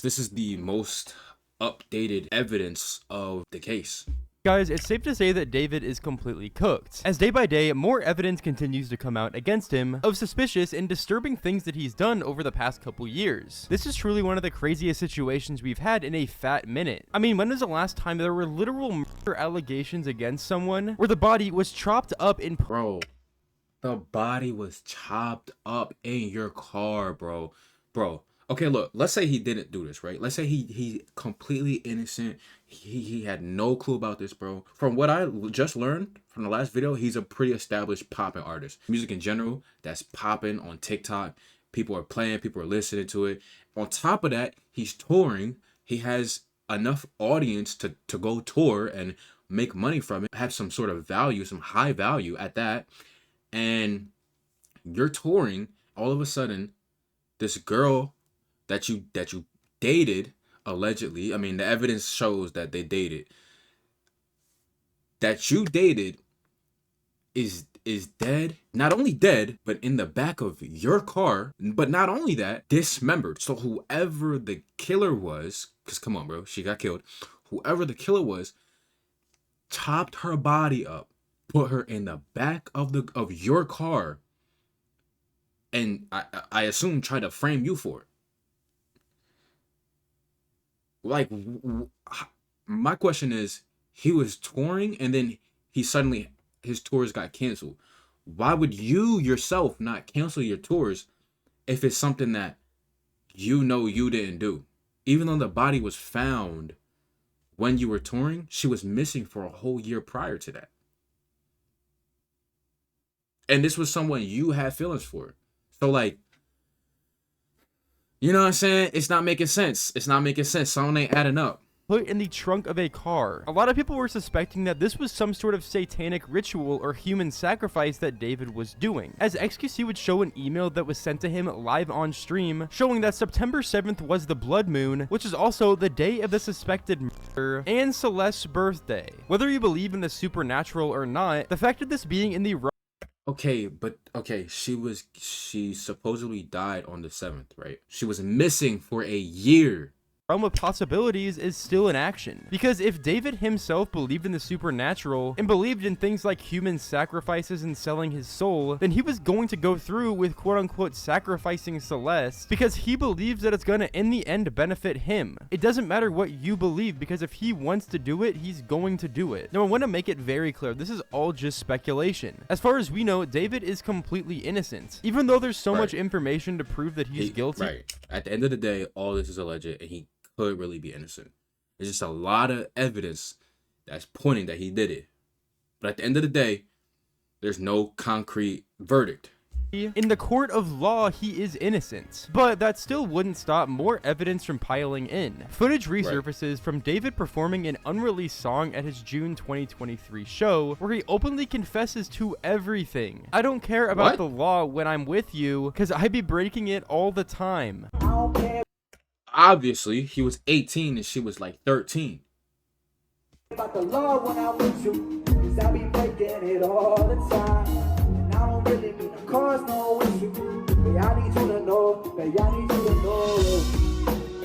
This is the most updated evidence of the case. Guys, it's safe to say that David is completely cooked, as day by day, more evidence continues to come out against him of suspicious and disturbing things that he's done over the past couple years. This is truly one of the craziest situations we've had in a fat minute. I mean, when was the last time there were literal murder allegations against someone where the body was chopped up in... Bro, the body was chopped up in your car, bro. Bro, okay, look, let's say he didn't do this, right? Let's say he completely innocent. He had no clue about this, bro. From what I just learned from the last video, he's a pretty established popping artist. Music in general, that's popping on TikTok. People are playing, people are listening to it. On top of that, he's touring. He has enough audience to go tour and make money from it, have some sort of value, some high value at that. And you're touring, all of a sudden, this girl that you dated, allegedly, I mean, the evidence shows that they dated, that you dated is dead. Not only dead, but in the back of your car. But not only that, dismembered. So whoever the killer was, because come on, bro, she got killed. Whoever the killer was, chopped her body up, put her in the back of your car, and I assume tried to frame you for it. Like, my question is, he was touring and then his tours got canceled. Why would you yourself not cancel your tours if it's something that you know you didn't do? Even though the body was found when you were touring, she was missing for a whole year prior to that. And this was someone you had feelings for. So, like, you know what I'm saying? It's not making sense. It's not making sense. Something ain't adding up. Put in the trunk of a car. A lot of people were suspecting that this was some sort of satanic ritual or human sacrifice that David was doing, as XQC would show an email that was sent to him live on stream showing that September 7th was the blood moon, which is also the day of the suspected murder and Celeste's birthday. Whether you believe in the supernatural or not, the fact of this being in the Okay, she supposedly died on the 7th, right? She was missing for a year. realm of possibilities is still in action. Because if David himself believed in the supernatural and believed in things like human sacrifices and selling his soul, then he was going to go through with quote-unquote sacrificing Celeste because he believes that it's gonna in the end benefit him. It doesn't matter what you believe, because if he wants to do it, he's going to do it. Now, I want to make it very clear, this is all just speculation. As far as we know, David is completely innocent. Even though there's so much information to prove that he's guilty. Right. At the end of the day, all this is alleged, and he could really be innocent. There's just a lot of evidence that's pointing that he did it. But at the end of the day, there's no concrete verdict. In the court of law, he is innocent. But that still wouldn't stop more evidence from piling in. Footage resurfaces from David performing an unreleased song at his June 2023 show, where he openly confesses to everything. I don't care about the law when I'm with you, because I be breaking it all the time. Obviously, he was 18 and she was like 13. About the law when I'm with you, 'cause I be breaking it all the time. And I don't really mean to cause no issue, but I need you to know,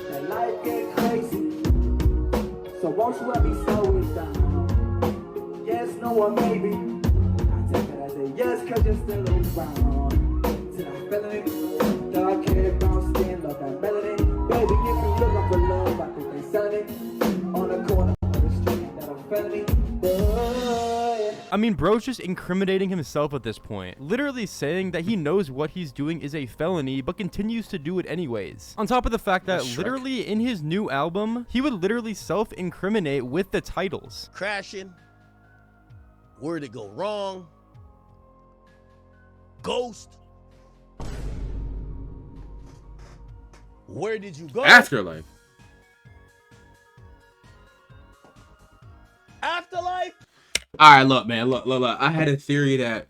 that life get crazy. So won't you let me slow it down? Yes, no, or maybe. I take it as a yes, 'cause you're still around. Till I feel it, dark hair, brown skin, love that melanin. Baby, if you look up for love, I think they selling it on the corner of the street that I'm felony. I mean, bro's just incriminating himself at this point, literally saying that he knows what he's doing is a felony, but continues to do it anyways. On top of the fact that literally in his new album, he would literally self-incriminate with the titles. Crashing. Where'd it go wrong? Ghost. Where did you go? Afterlife. Afterlife? All right, look, man. Look. I had a theory that...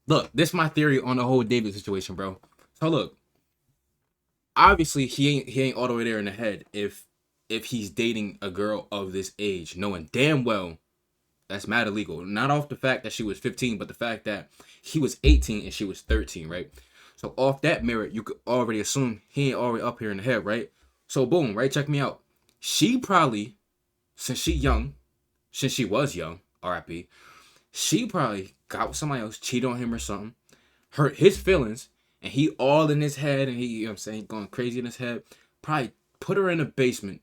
Look, this is my theory on the whole David situation, bro. So, look. Obviously, he ain't all the way there in the head if he's dating a girl of this age, knowing damn well that's mad illegal. Not off the fact that she was 15, but the fact that he was 18 and she was 13, right? So off that merit, you could already assume he ain't already up here in the head, right? So boom, right? Check me out. She probably, since she was young, RIP, she probably got with somebody else, cheated on him or something, hurt his feelings, and he all in his head, and he, you know what I'm saying, going crazy in his head. Probably put her in a basement,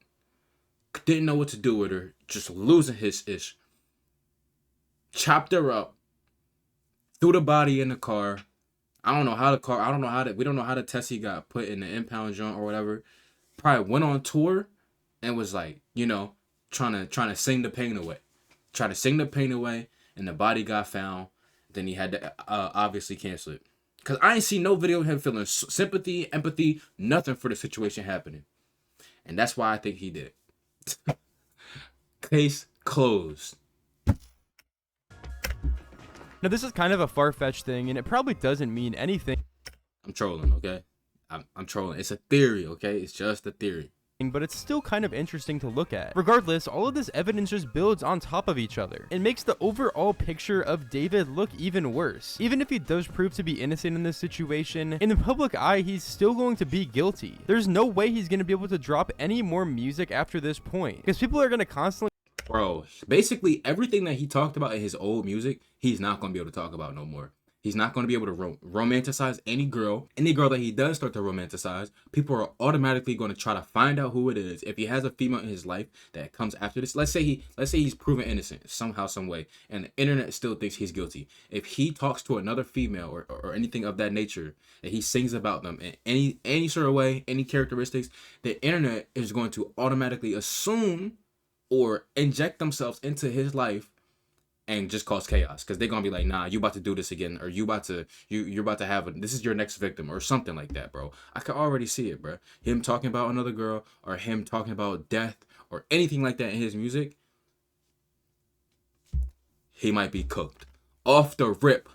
didn't know what to do with her, just losing his ish. Chopped her up, threw the body in the car. I don't know how we don't know how the Tessie got put in the impound joint or whatever. Probably went on tour and was like, you know, trying to sing the pain away. Try to sing the pain away, and the body got found. Then he had to obviously cancel it. Because I ain't seen no video of him feeling sympathy, empathy, nothing for the situation happening. And that's why I think he did. Case closed. Now, this is kind of a far-fetched thing, and it probably doesn't mean anything. I'm trolling, okay? I'm trolling. It's a theory, okay? It's just a theory. But it's still kind of interesting to look at. Regardless, all of this evidence just builds on top of each other. It makes the overall picture of David look even worse. Even if he does prove to be innocent in this situation, in the public eye, he's still going to be guilty. There's no way he's going to be able to drop any more music after this point, because people are going to constantly... Bro, basically everything that he talked about in his old music, he's not going to be able to talk about no more. He's not going to be able to romanticize any girl. Any girl that he does start to romanticize, people are automatically going to try to find out who it is. If he has a female in his life that comes after this, let's say he's proven innocent somehow, some way, and the internet still thinks he's guilty. If he talks to another female or anything of that nature, and he sings about them in any sort of way, any characteristics, the internet is going to automatically assume or inject themselves into his life and just cause chaos, because they're gonna be like, nah, you about to do this again, or you're about to have this is your next victim or something like that, bro. I can already see it, bro. Him talking about another girl, or him talking about death or anything like that in his music, he might be cooked off the rip.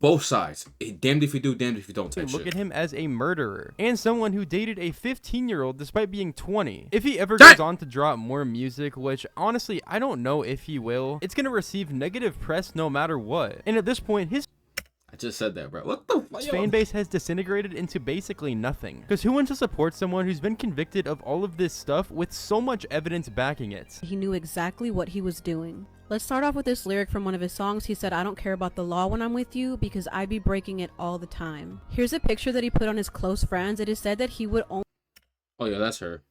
Both sides. Damned if you do, damned if you don't type look shit. at him as a murderer and someone who dated a 15-year-old despite being 20. If he ever goes on to drop more music, which honestly I don't know if he will, it's gonna receive negative press no matter what. And at this point, his I just said that, bro. What the fuck? fan base has disintegrated into basically nothing. Because who wants to support someone who's been convicted of all of this stuff with so much evidence backing it? He knew exactly what he was doing. Let's start off with this lyric from one of his songs. He said, "I don't care about the law when I'm with you because I be breaking it all the time." Here's a picture that he put on his close friends. It is said that he would only Oh yeah, that's her.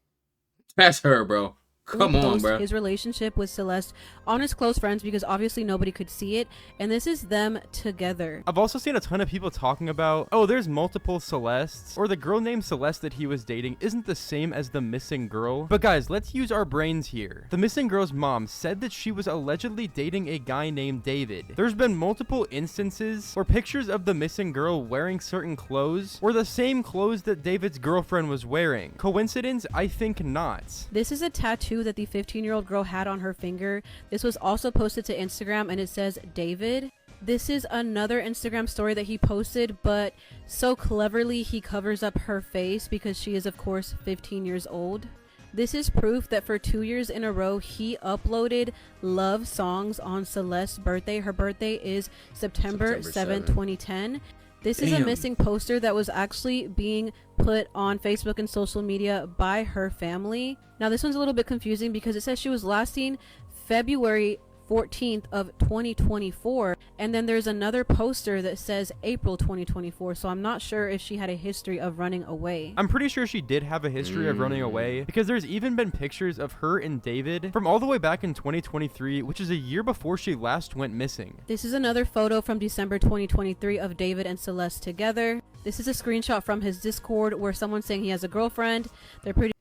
That's her, bro. Come on, post bro. his relationship with Celeste on his close friends because obviously nobody could see it, and this is them together. I've also seen a ton of people talking about, oh, there's multiple Celestes, or the girl named Celeste that he was dating isn't the same as the missing girl. But guys, let's use our brains here. The missing girl's mom said that she was allegedly dating a guy named David. There's been multiple instances where pictures of the missing girl wearing certain clothes were the same clothes that David's girlfriend was wearing. Coincidence? I think not. This is a tattoo that the 15-year-old girl had on her finger. This was also posted to Instagram, and it says David. This is another Instagram story that he posted, but so cleverly he covers up her face because she is of course 15 years old. This is proof that for 2 years in a row he uploaded love songs on Celeste's birthday. Her birthday is September 7, 2010. This is a missing poster that was actually being put on Facebook and social media by her family. Now this one's a little bit confusing because it says she was last seen February 14th of 2024, and then there's another poster that says April 2024, so I'm not sure if she had a history of running away. I'm pretty sure she did have a history of running away, because there's even been pictures of her and David from all the way back in 2023, which is a year before she last went missing. This is another photo from December 2023 of David and Celeste together. This is a screenshot from his Discord where someone's saying he has a girlfriend. They're pretty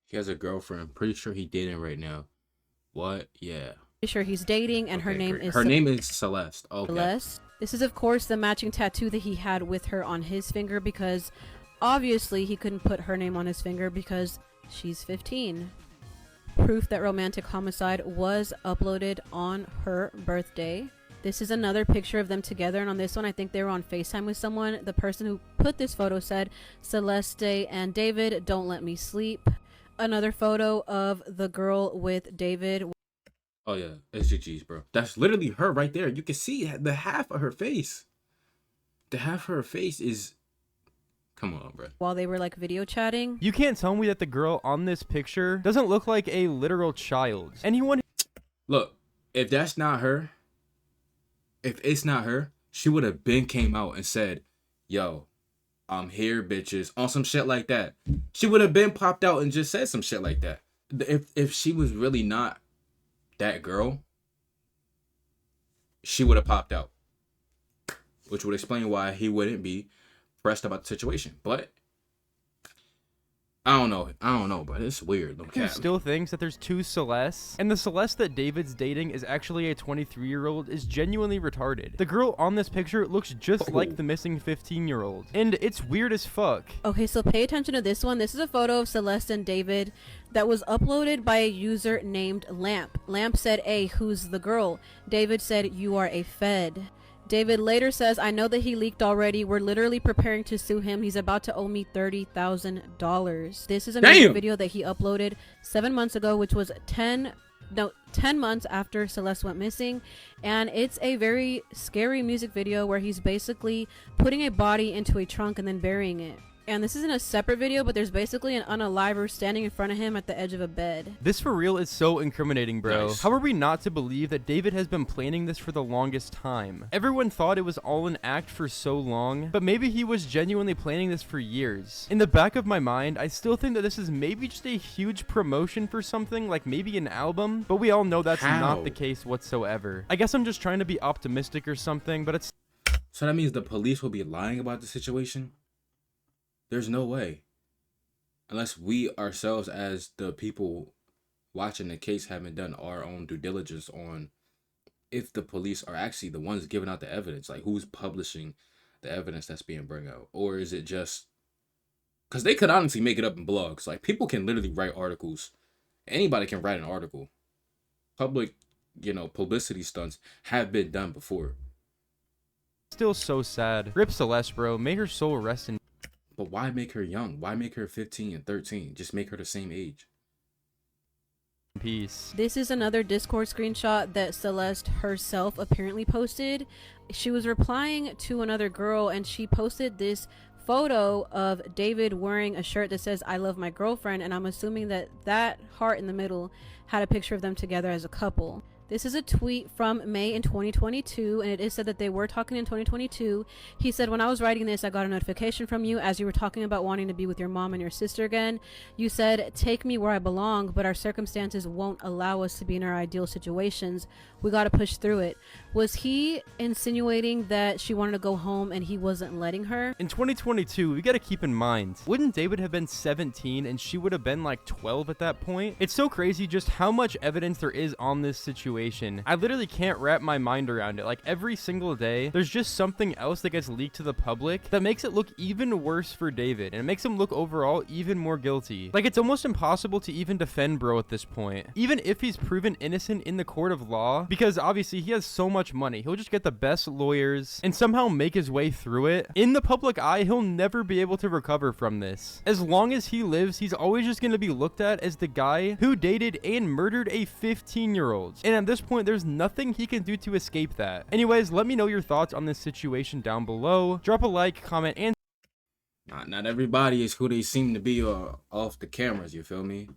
He has a girlfriend. Pretty sure he dating right now. What? Yeah. sure he's dating, and her name is Celeste. Okay. Celeste. This is of course the matching tattoo that he had with her on his finger, because obviously he couldn't put her name on his finger because she's 15. Proof that romantic homicide was uploaded on her birthday. This is another picture of them together, and on this one I think they were on FaceTime with someone. The person who put this photo said, "Celeste and David, don't let me sleep." Another photo of the girl with David. Oh yeah, SGG's, bro. That's literally her right there. You can see the half of her face. The half of her face is Come on, bro. while they were like video chatting. You can't tell me that the girl on this picture doesn't look like a literal child. Anyone Look, if that's not her, if it's not her, she would have been came out and said, yo, I'm here, bitches, on some shit like that. She would have been popped out and just said some shit like that. If she was really not that girl, she would have popped out. Which would explain why he wouldn't be pressed about the situation. But I don't know, but it's weird. No who cap. still thinks that there's two Celestes, and the Celeste that David's dating is actually a 23-year-old is genuinely retarded. The girl on this picture looks just like the missing 15-year-old, and it's weird as fuck. Okay, so pay attention to this one. This is a photo of Celeste and David that was uploaded by a user named Lamp. Lamp said, "Hey, who's the girl?" David said, "You are a Fed." David later says, "I know that he leaked already. We're literally preparing to sue him. He's about to owe me $30,000. This is a music video that he uploaded 7 months ago, which was 10 months after Celeste went missing. And it's a very scary music video where he's basically putting a body into a trunk and then burying it. And this isn't a separate video, but there's basically an unaliver standing in front of him at the edge of a bed. This for real is so incriminating, bro. Nice. How are we not to believe that David has been planning this for the longest time? Everyone thought it was all an act for so long, but maybe he was genuinely planning this for years. In the back of my mind, I still think that this is maybe just a huge promotion for something, like maybe an album, but we all know that's not the case whatsoever. I guess I'm just trying to be optimistic or something, but it's... So that means the police will be lying about the situation? There's no way. Unless we ourselves as the people watching the case haven't done our own due diligence on if the police are actually the ones giving out the evidence. Like, who's publishing the evidence that's being brought out? Or is it just... Because they could honestly make it up in blogs. Like, people can literally write articles. Anybody can write an article. Public, publicity stunts have been done before. still so sad. Rip Celeste, bro. May her soul rest in But why make her young? Why make her 15 and 13? Just make her the same age. peace. This is another Discord screenshot that Celeste herself apparently posted. She was replying to another girl and she posted this photo of David wearing a shirt that says "I love my girlfriend," and I'm assuming that that heart in the middle had a picture of them together as a couple. This is a tweet from May in 2022, and it is said that they were talking in 2022. He said, "When I was writing this, I got a notification from you as you were talking about wanting to be with your mom and your sister again. You said, 'Take me where I belong,' but our circumstances won't allow us to be in our ideal situations. We got to push through it." Was he insinuating that she wanted to go home and he wasn't letting her? In 2022, we gotta keep in mind, wouldn't David have been 17 and she would have been like 12 at that point? It's so crazy just how much evidence there is on this situation. I literally can't wrap my mind around it. Like every single day, there's just something else that gets leaked to the public that makes it look even worse for David, and it makes him look overall even more guilty. Like it's almost impossible to even defend bro at this point. Even if he's proven innocent in the court of law, because obviously he has so much money, he'll just get the best lawyers and somehow make his way through it. In the public eye, he'll never be able to recover from this. As long as he lives, he's always just going to be looked at as the guy who dated and murdered a 15-year-old. And at this point, there's nothing he can do to escape that. Anyways, let me know your thoughts on this situation down below. Drop a like, comment, and Not everybody is who they seem to be off the cameras, you feel me?